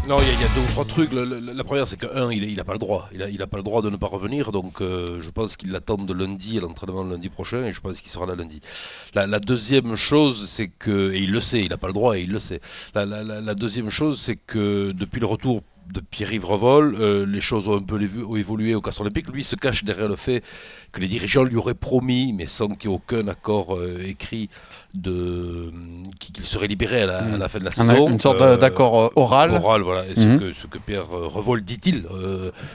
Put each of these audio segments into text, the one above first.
Non, il y a deux ou trois trucs. La première, c'est que, il n'a pas le droit. Il a pas le droit de ne pas revenir. Donc, je pense qu'il l'attend de lundi à l'entraînement de lundi prochain. Et je pense qu'il sera là lundi. La deuxième chose, c'est que. Et il le sait, il n'a pas le droit et il le sait. La deuxième chose, c'est que depuis le retour de Pierre-Yves Revol, les choses ont un peu évolué au Castres Olympique. Lui, il se cache derrière le fait que les dirigeants lui auraient promis, mais sans qu'il y ait aucun accord écrit, qu'il serait libéré à la fin de la saison. Une sorte d'accord oral. Oral, voilà. Et ce que Pierre Revol, dit-il,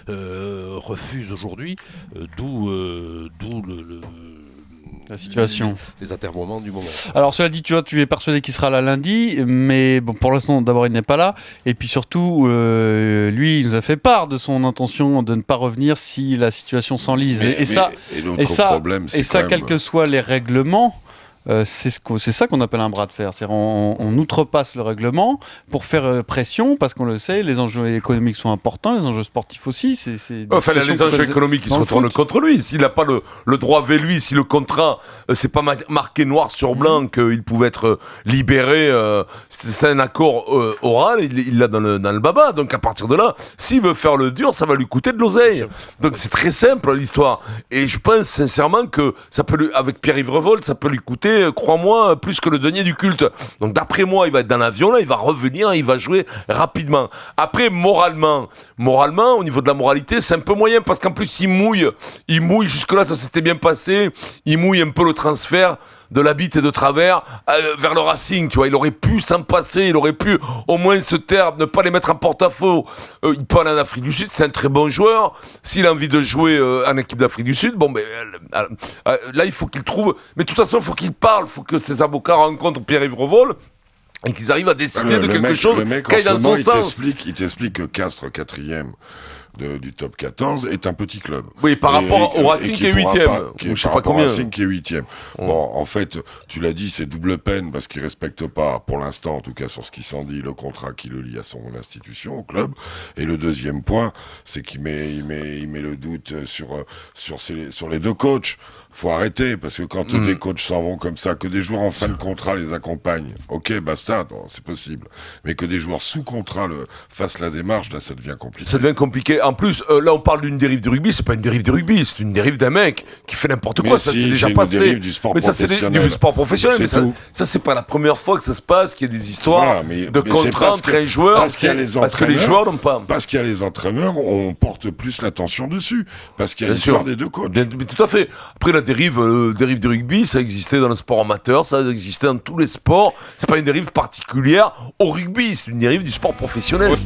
refuse aujourd'hui, d'où la situation. Les atermoiements du moment. Alors cela dit, tu es persuadé qu'il sera là lundi, mais bon, pour l'instant, d'abord, il n'est pas là. Et puis surtout, lui, il nous a fait part de son intention de ne pas revenir si la situation s'enlise. Quels que soient les règlements, c'est ça qu'on appelle un bras de fer. C'est-à-dire on outrepasse le règlement pour faire pression, parce qu'on le sait, les enjeux économiques sont importants, les enjeux sportifs aussi. Les enjeux économiques, ils se retournent contre lui. S'il n'a pas le droit vers lui, si le contrat, c'est pas marqué noir sur blanc qu'il pouvait être libéré, c'est un accord oral, il l'a dans le baba. Donc à partir de là, s'il veut faire le dur, ça va lui coûter de l'oseille. Donc c'est très simple l'histoire. Et je pense sincèrement que ça peut avec Pierre-Yves Revol, ça peut lui coûter, crois-moi, plus que le denier du culte. Donc d'après moi, il va être dans l'avion, là, il va revenir, il va jouer rapidement. Après, moralement, au niveau de la moralité, c'est un peu moyen, parce qu'en plus, il mouille, jusque-là, ça s'était bien passé, il mouille un peu le transfert de la bite et de travers vers le Racing, tu vois. Il aurait pu s'en passer, il aurait pu au moins se taire, ne pas les mettre en porte-à-faux. Il peut aller en Afrique du Sud, c'est un très bon joueur. S'il a envie de jouer en équipe d'Afrique du Sud, là, il faut qu'il trouve... Mais de toute façon, il faut qu'il parle, il faut que ses avocats rencontrent Pierre-Yves Revol et qu'ils arrivent à décider de quelque chose qui aille dans son sens. Il t'explique que Castres, 4e du top 14, est un petit club. Oui, par rapport au Racing qui est 8e. Je sais pas combien. Racing qui est 8e. Bon, en fait, tu l'as dit, c'est double peine parce qu'il respecte pas, pour l'instant, en tout cas sur ce qui s'en dit, le contrat qui le lie à son institution, au club. Et le deuxième point, c'est qu'il met le doute sur les deux coachs. Faut arrêter, parce que quand des coachs s'en vont comme ça, que des joueurs en fin de contrat les accompagnent, ok, basta, c'est possible. Mais que des joueurs sous contrat fassent la démarche, là, ça devient compliqué. Ça devient compliqué. En plus, là, on parle d'une dérive du rugby, c'est pas une dérive du rugby, c'est une dérive d'un mec qui fait n'importe quoi. Ça, c'est déjà passé. Dérive du sport professionnel. Du sport professionnel. Mais ça, c'est pas la première fois que ça se passe, qu'il y a des histoires de contrats entre un joueur, parce que les joueurs n'ont pas. Parce qu'il y a les entraîneurs, on porte plus l'attention dessus. Parce qu'il y a l'histoire des deux coachs. Mais tout à fait. Après, la dérive du rugby, ça existait dans le sport amateur, ça existait dans tous les sports. C'est pas une dérive particulière au rugby, c'est une dérive du sport professionnel. Ouais.